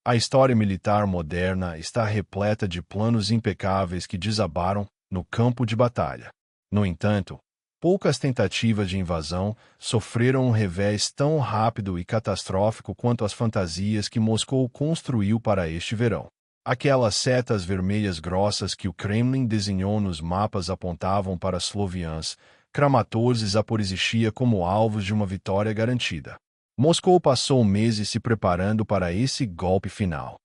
A história militar moderna está repleta de planos impecáveis que desabaram no campo de batalha. No entanto, poucas tentativas de invasão sofreram um revés tão rápido e catastrófico quanto as fantasias que Moscou construiu para este verão. Aquelas setas vermelhas grossas que o Kremlin desenhou nos mapas apontavam para Sloviansk, Kramatorsk e Zaporizhzhia como alvos de uma vitória garantida. Moscou passou meses se preparando para esse golpe final.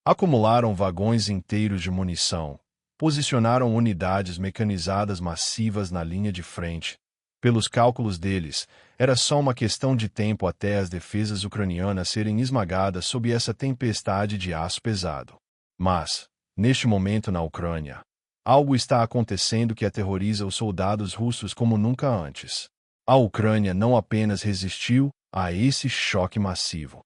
Acumularam vagões inteiros de munição, posicionaram unidades mecanizadas massivas na linha de frente. Pelos cálculos deles, era só uma questão de tempo até as defesas ucranianas serem esmagadas sob essa tempestade de aço pesado. Mas, neste momento na Ucrânia, algo está acontecendo que aterroriza os soldados russos como nunca antes. A Ucrânia não apenas resistiu a esse choque massivo.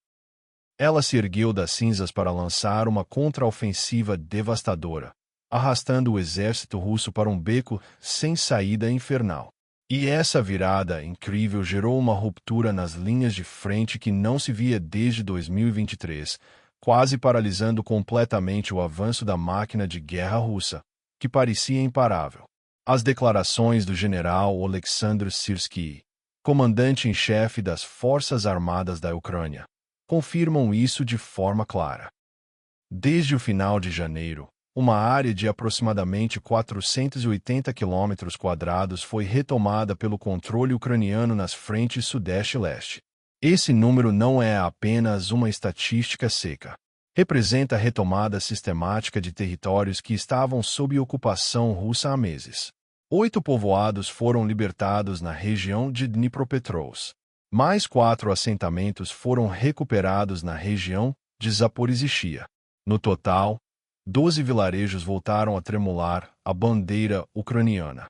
Ela se ergueu das cinzas para lançar uma contraofensiva devastadora, arrastando o exército russo para um beco sem saída infernal. E essa virada incrível gerou uma ruptura nas linhas de frente que não se via desde 2023, quase paralisando completamente o avanço da máquina de guerra russa, que parecia imparável. As declarações do general Oleksandr Syrskyi, comandante-em-chefe das Forças Armadas da Ucrânia, confirmam isso de forma clara. Desde o final de janeiro, uma área de aproximadamente 480 km² foi retomada pelo controle ucraniano nas frentes sudeste e leste. Esse número não é apenas uma estatística seca. Representa a retomada sistemática de territórios que estavam sob ocupação russa há meses. 8 povoados foram libertados na região de Dnipropetrovsk. Mais 4 assentamentos foram recuperados na região de Zaporizhzhia. No total, 12 vilarejos voltaram a tremular a bandeira ucraniana.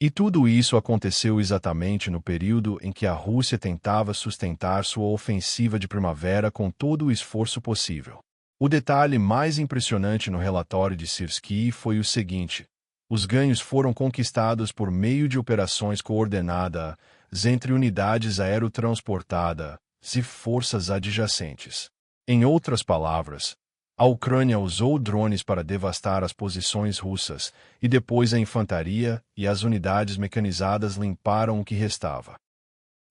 E tudo isso aconteceu exatamente no período em que a Rússia tentava sustentar sua ofensiva de primavera com todo o esforço possível. O detalhe mais impressionante no relatório de Syrskyi foi o seguinte: os ganhos foram conquistados por meio de operações coordenadas entre unidades aerotransportadas e forças adjacentes. Em outras palavras, a Ucrânia usou drones para devastar as posições russas, e depois a infantaria e as unidades mecanizadas limparam o que restava.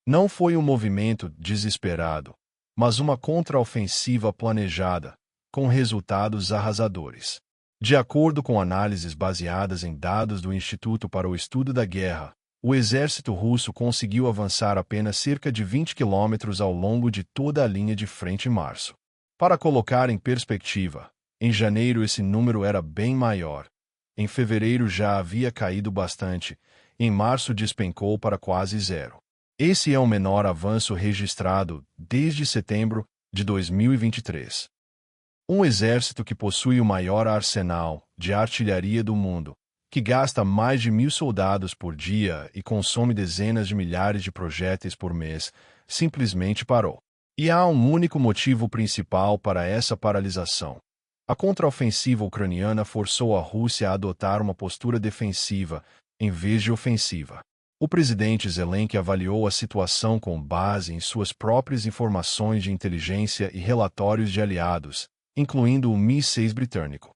Não foi um movimento desesperado, mas uma contraofensiva planejada, com resultados arrasadores. De acordo com análises baseadas em dados do Instituto para o Estudo da Guerra, o exército russo conseguiu avançar apenas cerca de 20 quilômetros ao longo de toda a linha de frente em março. Para colocar em perspectiva, em janeiro esse número era bem maior. Em fevereiro já havia caído bastante, e em março despencou para quase zero. Esse é o menor avanço registrado desde setembro de 2023. Um exército que possui o maior arsenal de artilharia do mundo, que gasta mais de 1.000 soldados por dia e consome dezenas de milhares de projéteis por mês, simplesmente parou. E há um único motivo principal para essa paralisação. A contraofensiva ucraniana forçou a Rússia a adotar uma postura defensiva, em vez de ofensiva. O presidente Zelensky avaliou a situação com base em suas próprias informações de inteligência e relatórios de aliados, incluindo o MI6 britânico.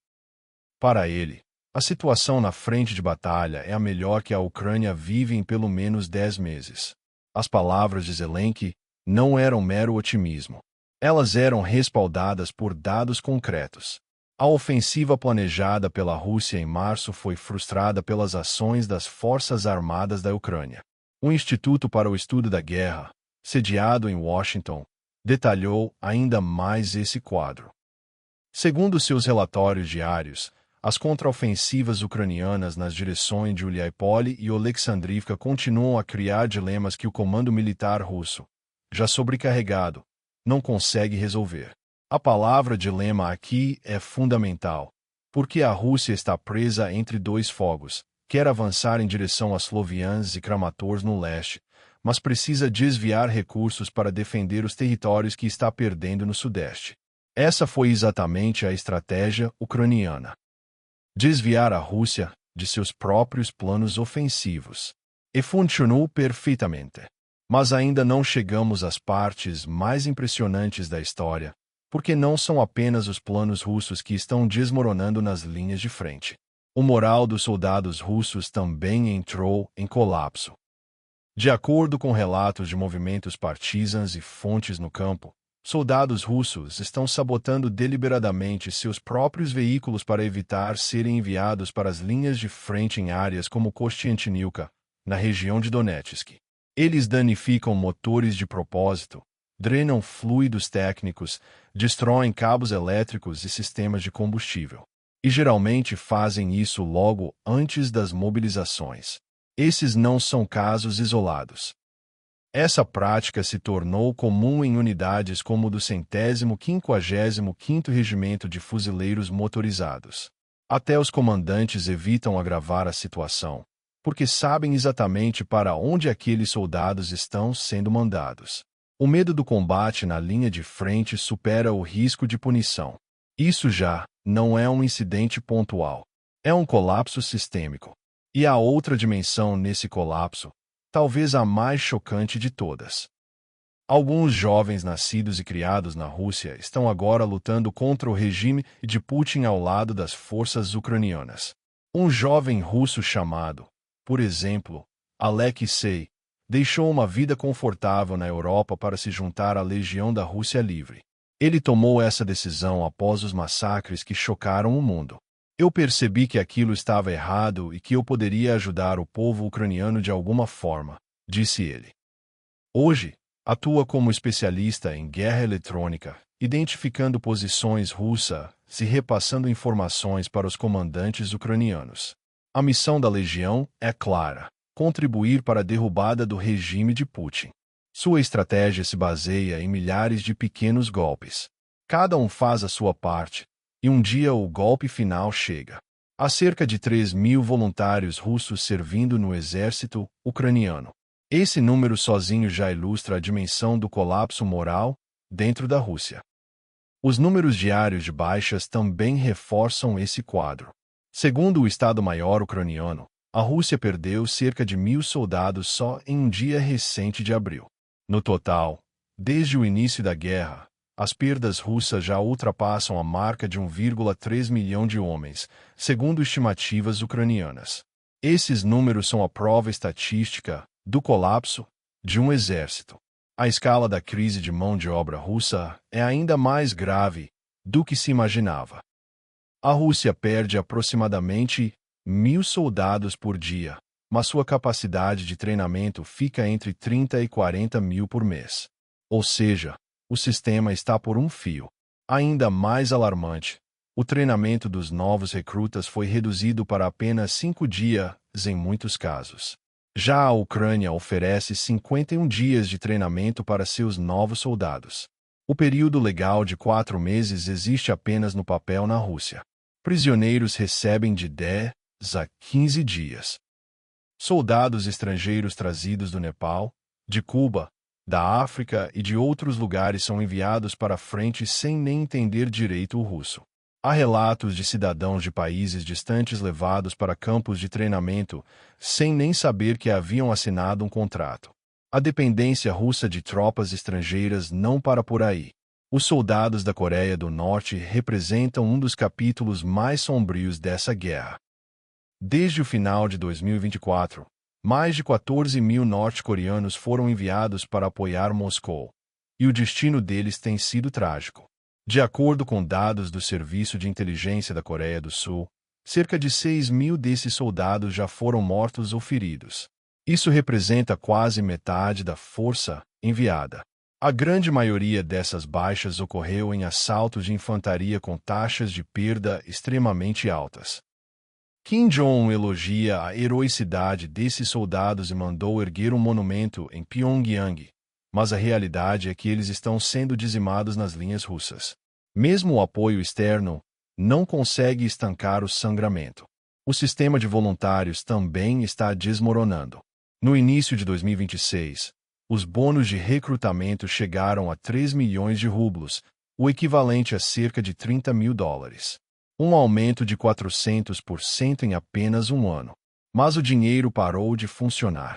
Para ele, a situação na frente de batalha é a melhor que a Ucrânia vive em pelo menos 10 meses. As palavras de Zelensky não eram mero otimismo. Elas eram respaldadas por dados concretos. A ofensiva planejada pela Rússia em março foi frustrada pelas ações das Forças Armadas da Ucrânia. O Instituto para o Estudo da Guerra, sediado em Washington, detalhou ainda mais esse quadro. Segundo seus relatórios diários, as contraofensivas ucranianas nas direções de Uliápol e Alexandrivka continuam a criar dilemas que o comando militar russo, já sobrecarregado, não consegue resolver. A palavra dilema aqui é fundamental, porque a Rússia está presa entre dois fogos, quer avançar em direção a Sloviansk e Kramatorsk no leste, mas precisa desviar recursos para defender os territórios que está perdendo no sudeste. Essa foi exatamente a estratégia ucraniana. Desviar a Rússia de seus próprios planos ofensivos. E funcionou perfeitamente. Mas ainda não chegamos às partes mais impressionantes da história, porque não são apenas os planos russos que estão desmoronando nas linhas de frente. O moral dos soldados russos também entrou em colapso. De acordo com relatos de movimentos partisans e fontes no campo, soldados russos estão sabotando deliberadamente seus próprios veículos para evitar serem enviados para as linhas de frente em áreas como Kostiantynivka, na região de Donetsk. Eles danificam motores de propósito, drenam fluidos técnicos, destroem cabos elétricos e sistemas de combustível. E geralmente fazem isso logo antes das mobilizações. Esses não são casos isolados. Essa prática se tornou comum em unidades como o do 155º Regimento de Fuzileiros Motorizados. Até os comandantes evitam agravar a situação, porque sabem exatamente para onde aqueles soldados estão sendo mandados. O medo do combate na linha de frente supera o risco de punição. Isso já não é um incidente pontual. É um colapso sistêmico. E há outra dimensão nesse colapso, talvez a mais chocante de todas. Alguns jovens nascidos e criados na Rússia estão agora lutando contra o regime de Putin ao lado das forças ucranianas. Um jovem russo chamado, por exemplo, Alexei, deixou uma vida confortável na Europa para se juntar à Legião da Rússia Livre. Ele tomou essa decisão após os massacres que chocaram o mundo. Eu percebi que aquilo estava errado e que eu poderia ajudar o povo ucraniano de alguma forma, disse ele. Hoje, atua como especialista em guerra eletrônica, identificando posições russas e repassando informações para os comandantes ucranianos. A missão da Legião é clara: contribuir para a derrubada do regime de Putin. Sua estratégia se baseia em milhares de pequenos golpes. Cada um faz a sua parte, e um dia o golpe final chega. Há cerca de 3.000 voluntários russos servindo no exército ucraniano. Esse número sozinho já ilustra a dimensão do colapso moral dentro da Rússia. Os números diários de baixas também reforçam esse quadro. Segundo o Estado-Maior ucraniano, a Rússia perdeu cerca de 1.000 soldados só em um dia recente de abril. No total, desde o início da guerra, as perdas russas já ultrapassam a marca de 1,3 milhão de homens, segundo estimativas ucranianas. Esses números são a prova estatística do colapso de um exército. A escala da crise de mão de obra russa é ainda mais grave do que se imaginava. A Rússia perde aproximadamente 1.000 soldados por dia, mas sua capacidade de treinamento fica entre 30 e 40 mil por mês. Ou seja, o sistema está por um fio. Ainda mais alarmante, o treinamento dos novos recrutas foi reduzido para apenas 5 dias em muitos casos. Já a Ucrânia oferece 51 dias de treinamento para seus novos soldados. O período legal de 4 meses existe apenas no papel na Rússia. Prisioneiros recebem de 10 a 15 dias. Soldados estrangeiros trazidos do Nepal, de Cuba, da África e de outros lugares são enviados para a frente sem nem entender direito o russo. Há relatos de cidadãos de países distantes levados para campos de treinamento sem nem saber que haviam assinado um contrato. A dependência russa de tropas estrangeiras não para por aí. Os soldados da Coreia do Norte representam um dos capítulos mais sombrios dessa guerra. Desde o final de 2024, mais de 14.000 norte-coreanos foram enviados para apoiar Moscou, e o destino deles tem sido trágico. De acordo com dados do Serviço de Inteligência da Coreia do Sul, cerca de 6.000 desses soldados já foram mortos ou feridos. Isso representa quase metade da força enviada. A grande maioria dessas baixas ocorreu em assaltos de infantaria com taxas de perda extremamente altas. Kim Jong-un elogia a heroicidade desses soldados e mandou erguer um monumento em Pyongyang, mas a realidade é que eles estão sendo dizimados nas linhas russas. Mesmo o apoio externo não consegue estancar o sangramento. O sistema de voluntários também está desmoronando. No início de 2026, os bônus de recrutamento chegaram a 3 milhões de rublos, o equivalente a cerca de $30.000. Um aumento de 400% em apenas um ano. Mas o dinheiro parou de funcionar.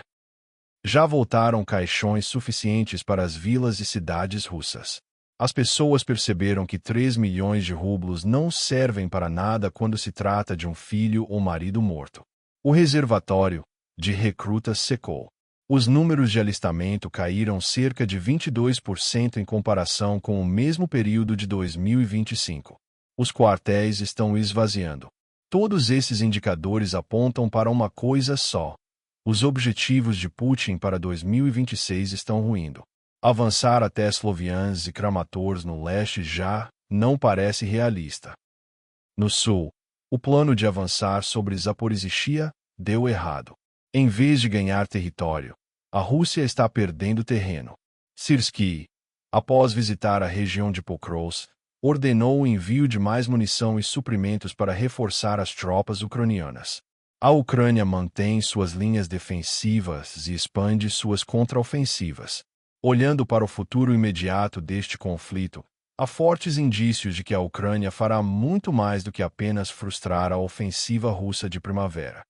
Já voltaram caixões suficientes para as vilas e cidades russas. As pessoas perceberam que 3 milhões de rublos não servem para nada quando se trata de um filho ou marido morto. O reservatório de recrutas secou. Os números de alistamento caíram cerca de 22% em comparação com o mesmo período de 2025. Os quartéis estão esvaziando. Todos esses indicadores apontam para uma coisa só: os objetivos de Putin para 2026 estão ruindo. Avançar até Sloviansk e Kramatorsk no leste já não parece realista. No sul, o plano de avançar sobre Zaporizhzhia deu errado. Em vez de ganhar território, a Rússia está perdendo terreno. Syrskyi, após visitar a região de Pokrovsk, ordenou o envio de mais munição e suprimentos para reforçar as tropas ucranianas. A Ucrânia mantém suas linhas defensivas e expande suas contraofensivas. Olhando para o futuro imediato deste conflito, há fortes indícios de que a Ucrânia fará muito mais do que apenas frustrar a ofensiva russa de primavera.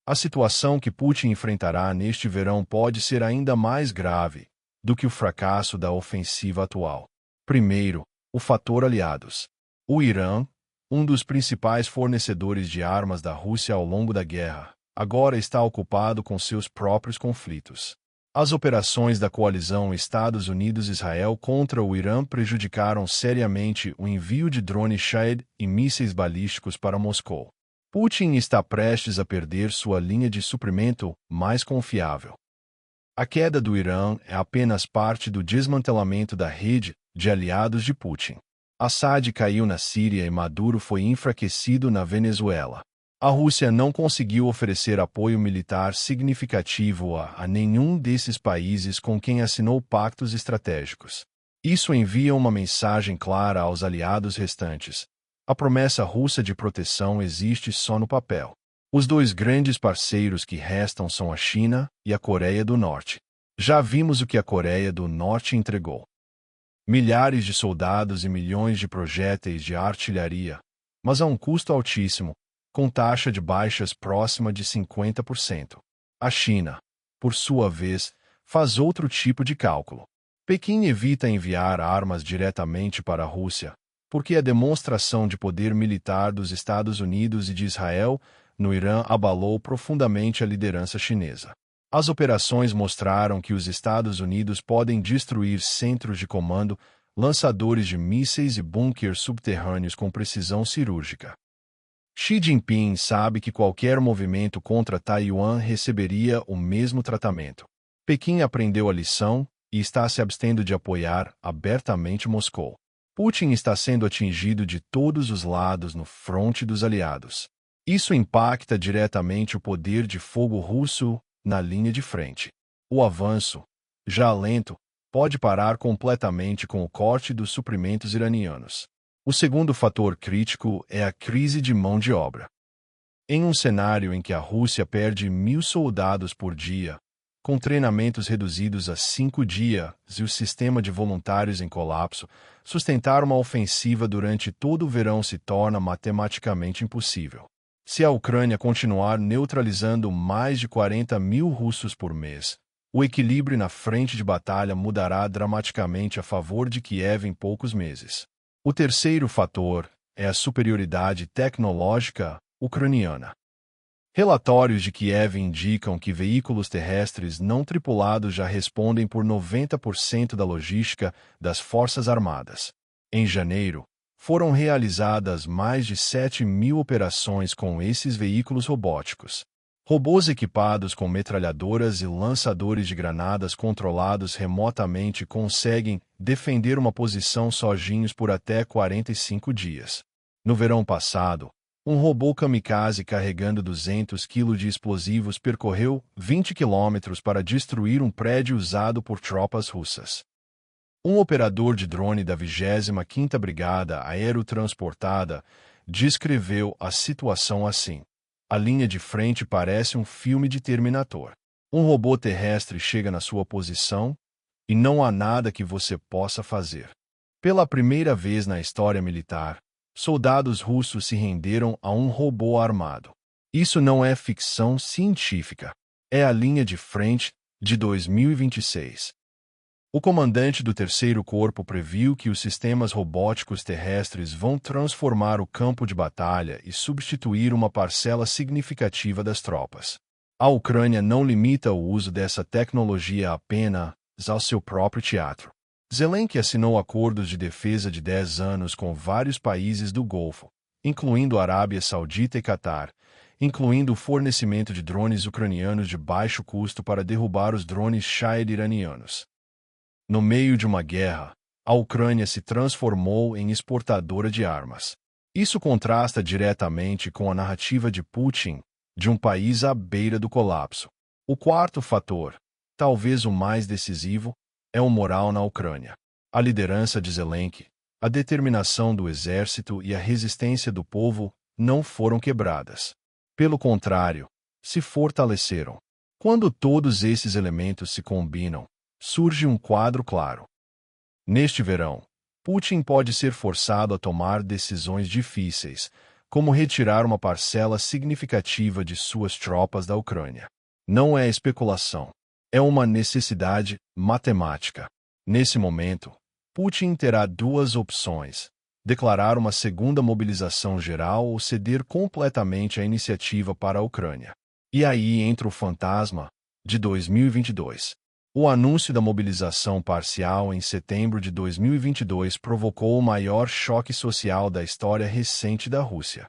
A situação que Putin enfrentará neste verão pode ser ainda mais grave do que o fracasso da ofensiva atual. Primeiro, o fator aliados. O Irã, um dos principais fornecedores de armas da Rússia ao longo da guerra, agora está ocupado com seus próprios conflitos. As operações da coalizão Estados Unidos-Israel contra o Irã prejudicaram seriamente o envio de drones Shahed e mísseis balísticos para Moscou. Putin está prestes a perder sua linha de suprimento mais confiável. A queda do Irã é apenas parte do desmantelamento da rede de aliados de Putin. Assad caiu na Síria e Maduro foi enfraquecido na Venezuela. A Rússia não conseguiu oferecer apoio militar significativo a nenhum desses países com quem assinou pactos estratégicos. Isso envia uma mensagem clara aos aliados restantes: a promessa russa de proteção existe só no papel. Os dois grandes parceiros que restam são a China e a Coreia do Norte. Já vimos o que a Coreia do Norte entregou: milhares de soldados e milhões de projéteis de artilharia, mas a um custo altíssimo, com taxa de baixas próxima de 50%. A China, por sua vez, faz outro tipo de cálculo. Pequim evita enviar armas diretamente para a Rússia, porque a demonstração de poder militar dos Estados Unidos e de Israel no Irã abalou profundamente a liderança chinesa. As operações mostraram que os Estados Unidos podem destruir centros de comando, lançadores de mísseis e bunkers subterrâneos com precisão cirúrgica. Xi Jinping sabe que qualquer movimento contra Taiwan receberia o mesmo tratamento. Pequim aprendeu a lição e está se abstendo de apoiar abertamente Moscou. Putin está sendo atingido de todos os lados no fronte dos aliados. Isso impacta diretamente o poder de fogo russo na linha de frente. O avanço, já lento, pode parar completamente com o corte dos suprimentos iranianos. O segundo fator crítico é a crise de mão de obra. Em um cenário em que a Rússia perde 1.000 soldados por dia, com treinamentos reduzidos a 5 dias e o sistema de voluntários em colapso, sustentar uma ofensiva durante todo o verão se torna matematicamente impossível. Se a Ucrânia continuar neutralizando mais de 40.000 russos por mês, o equilíbrio na frente de batalha mudará dramaticamente a favor de Kiev em poucos meses. O terceiro fator é a superioridade tecnológica ucraniana. Relatórios de Kiev indicam que veículos terrestres não tripulados já respondem por 90% da logística das Forças Armadas. Em janeiro, foram realizadas mais de 7.000 operações com esses veículos robóticos. Robôs equipados com metralhadoras e lançadores de granadas controlados remotamente conseguem defender uma posição sozinhos por até 45 dias. No verão passado, um robô kamikaze carregando 200 kg de explosivos percorreu 20 km para destruir um prédio usado por tropas russas. Um operador de drone da 25ª Brigada Aerotransportada descreveu a situação assim: a linha de frente parece um filme de Terminator. Um robô terrestre chega na sua posição e não há nada que você possa fazer. Pela primeira vez na história militar, soldados russos se renderam a um robô armado. Isso não é ficção científica. É a linha de frente de 2026. O comandante do Terceiro Corpo previu que os sistemas robóticos terrestres vão transformar o campo de batalha e substituir uma parcela significativa das tropas. A Ucrânia não limita o uso dessa tecnologia apenas ao seu próprio teatro. Zelensky assinou acordos de defesa de 10 anos com vários países do Golfo, incluindo a Arábia Saudita e Catar, incluindo o fornecimento de drones ucranianos de baixo custo para derrubar os drones Shahed iranianos. No meio de uma guerra, a Ucrânia se transformou em exportadora de armas. Isso contrasta diretamente com a narrativa de Putin de um país à beira do colapso. O quarto fator, talvez o mais decisivo, é o moral na Ucrânia. A liderança de Zelensky, a determinação do exército e a resistência do povo não foram quebradas. Pelo contrário, se fortaleceram. Quando todos esses elementos se combinam, surge um quadro claro. Neste verão, Putin pode ser forçado a tomar decisões difíceis, como retirar uma parcela significativa de suas tropas da Ucrânia. Não é especulação. É uma necessidade matemática. Nesse momento, Putin terá duas opções: declarar uma segunda mobilização geral ou ceder completamente a iniciativa para a Ucrânia. E aí entra o fantasma de 2022. O anúncio da mobilização parcial em setembro de 2022 provocou o maior choque social da história recente da Rússia.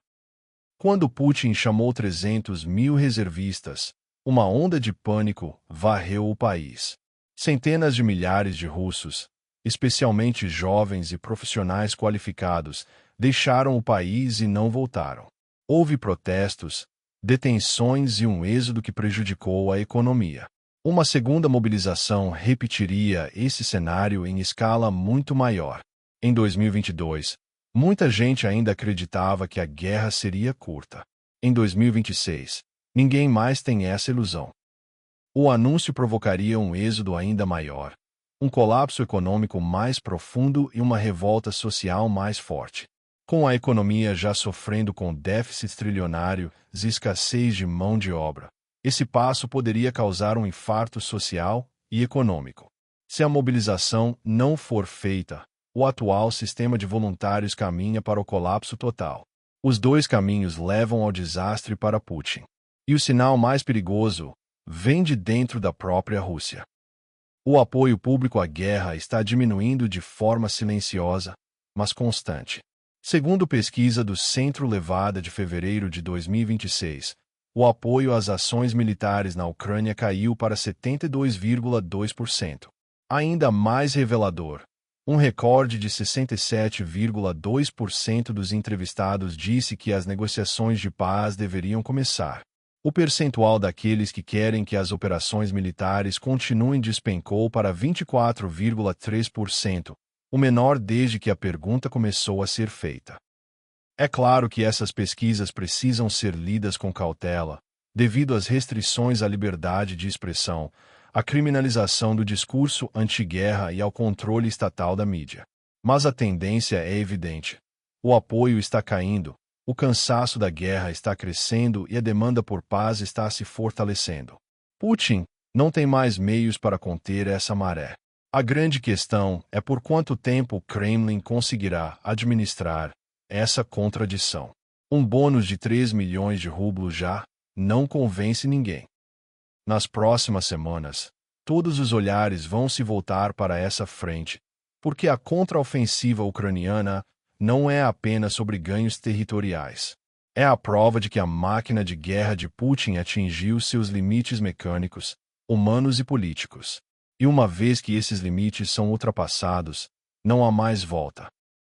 Quando Putin chamou 300 mil reservistas, uma onda de pânico varreu o país. Centenas de milhares de russos, especialmente jovens e profissionais qualificados, deixaram o país e não voltaram. Houve protestos, detenções e um êxodo que prejudicou a economia. Uma segunda mobilização repetiria esse cenário em escala muito maior. Em 2022, muita gente ainda acreditava que a guerra seria curta. Em 2026, ninguém mais tem essa ilusão. O anúncio provocaria um êxodo ainda maior, um colapso econômico mais profundo e uma revolta social mais forte. Com a economia já sofrendo com déficit trilionário e escassez de mão de obra, esse passo poderia causar um infarto social e econômico. Se a mobilização não for feita, o atual sistema de voluntários caminha para o colapso total. Os dois caminhos levam ao desastre para Putin. E o sinal mais perigoso vem de dentro da própria Rússia. O apoio público à guerra está diminuindo de forma silenciosa, mas constante. Segundo pesquisa do Centro Levada de fevereiro de 2026, o apoio às ações militares na Ucrânia caiu para 72,2%. Ainda mais revelador, um recorde de 67,2% dos entrevistados disse que as negociações de paz deveriam começar. O percentual daqueles que querem que as operações militares continuem despencou para 24,3%, o menor desde que a pergunta começou a ser feita. É claro que essas pesquisas precisam ser lidas com cautela, devido às restrições à liberdade de expressão, à criminalização do discurso anti-guerra e ao controle estatal da mídia. Mas a tendência é evidente. O apoio está caindo, o cansaço da guerra está crescendo e a demanda por paz está se fortalecendo. Putin não tem mais meios para conter essa maré. A grande questão é por quanto tempo o Kremlin conseguirá administrar essa contradição. Um bônus de 3 milhões de rublos já não convence ninguém. Nas próximas semanas, todos os olhares vão se voltar para essa frente, porque a contraofensiva ucraniana não é apenas sobre ganhos territoriais. É a prova de que a máquina de guerra de Putin atingiu seus limites mecânicos, humanos e políticos. E uma vez que esses limites são ultrapassados, não há mais volta.